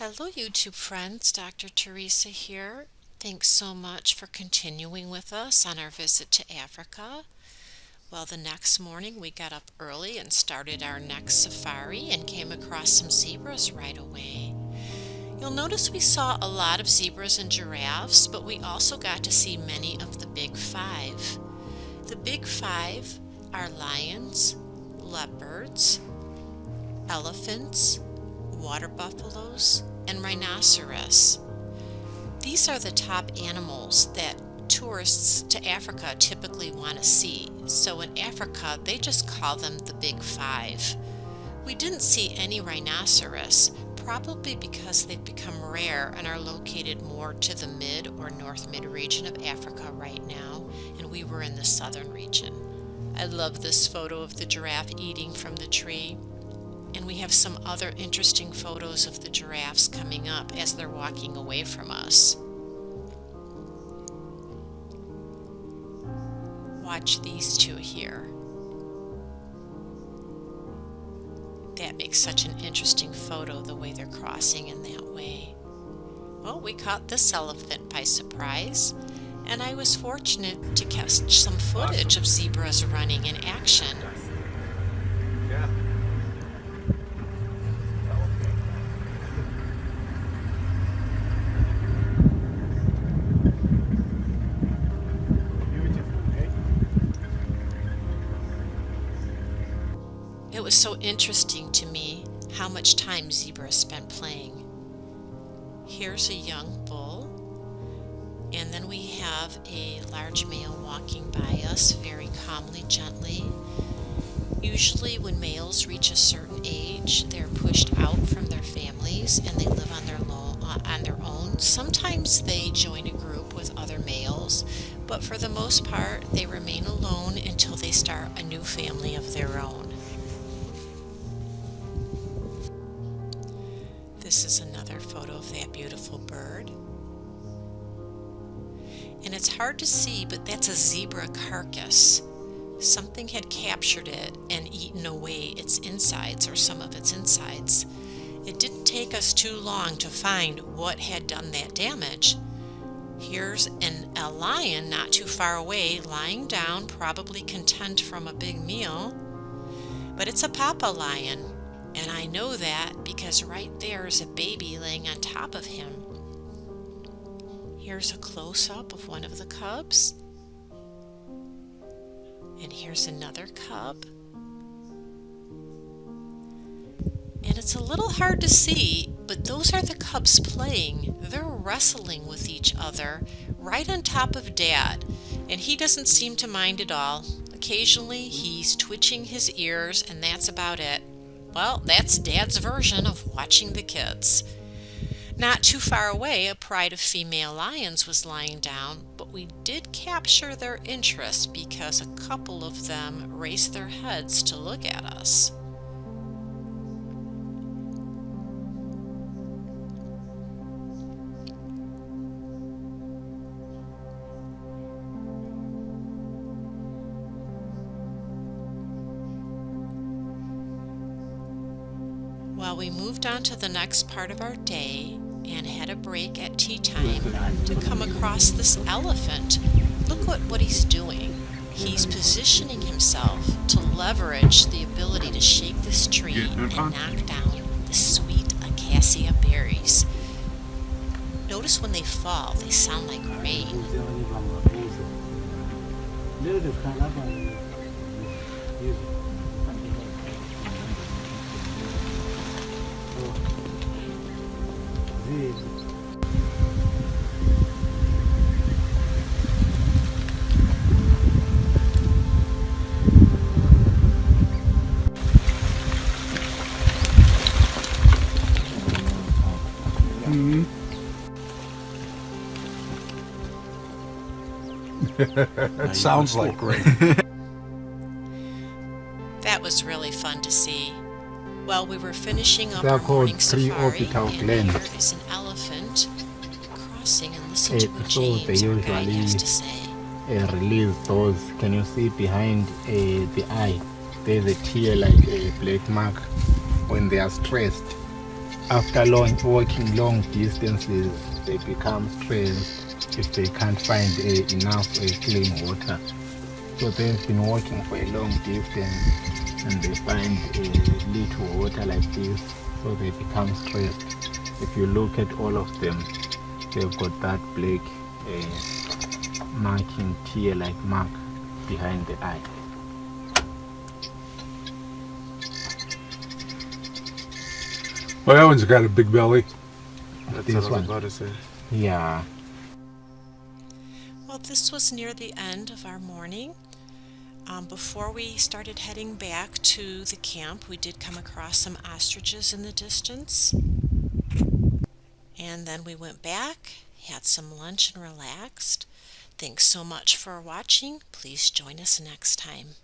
Hello, YouTube friends. Dr. Teresa here. Thanks so much for continuing with us on our visit to Africa. Well, the next morning we got up early and started our next safari and came across some zebras right away. You'll notice we saw a lot of zebras and giraffes, but we also got to see many of the big five. The big five are lions, leopards, elephants, water buffaloes, and rhinoceros. These are the top animals that tourists to Africa typically want to see. So in Africa, they just call them the Big Five. We didn't see any rhinoceros, probably because they've become rare and are located more to the mid or north mid region of Africa right now, and we were in the southern region. I love this photo of the giraffe eating from the tree. And we have some other interesting photos of the giraffes coming up as they're walking away from us. Watch these two here. That makes such an interesting photo, the way they're crossing in that way. Well, we caught this elephant by surprise, and I was fortunate to catch some footage of zebras running in action. It was so interesting to me how much time zebras spent playing. Here's a young bull, and then we have a large male walking by us very calmly, gently. Usually when males reach a certain age, they're pushed out from their families and they live on their own. Sometimes they join a group with other males, but for the most part, they remain alone until they start a new family of their own. This is another photo of that beautiful bird. And it's hard to see, but that's a zebra carcass. Something had captured it and eaten away its insides, or some of its insides. It didn't take us too long to find what had done that damage. Here's a lion not too far away, lying down, probably content from a big meal. But it's a papa lion. And I know that because right there is a baby laying on top of him. Here's a close-up of one of the cubs. And here's another cub. And it's a little hard to see, but those are the cubs playing. They're wrestling with each other right on top of Dad. And he doesn't seem to mind at all. Occasionally he's twitching his ears, and that's about it. Well, that's Dad's version of watching the kids. Not too far away, a pride of female lions was lying down, but we did capture their interest because a couple of them raised their heads to look at us. Well, we moved on to the next part of our day and had a break at tea time to come across this elephant. Look what he's doing. He's positioning himself to leverage the ability to shake this tree and knock down the sweet acacia berries. Notice when they fall, they sound like rain. That sounds like great. That was really fun to see. Well, we were finishing up They are our morning called safari, pre-orbital and glands. here is an elephant crossing, and listen to what So they James, our guide, usually has to say. release those. Can you see behind the eye? There's a tear like a black mark when they are stressed. After walking long distances, they become stressed if they can't find enough clean water. So they've been walking for a long distance and they find little water like this, so they become stressed. If you look at all of them, they've got that black marking tear like mark behind the eye. Well, that one's got a big belly. That's This what I was one, about to say. yeah. Well, this was near the end of our morning. Before we started heading back to the camp, we did come across some ostriches in the distance. And then we went back, had some lunch, and relaxed. Thanks so much for watching. Please join us next time.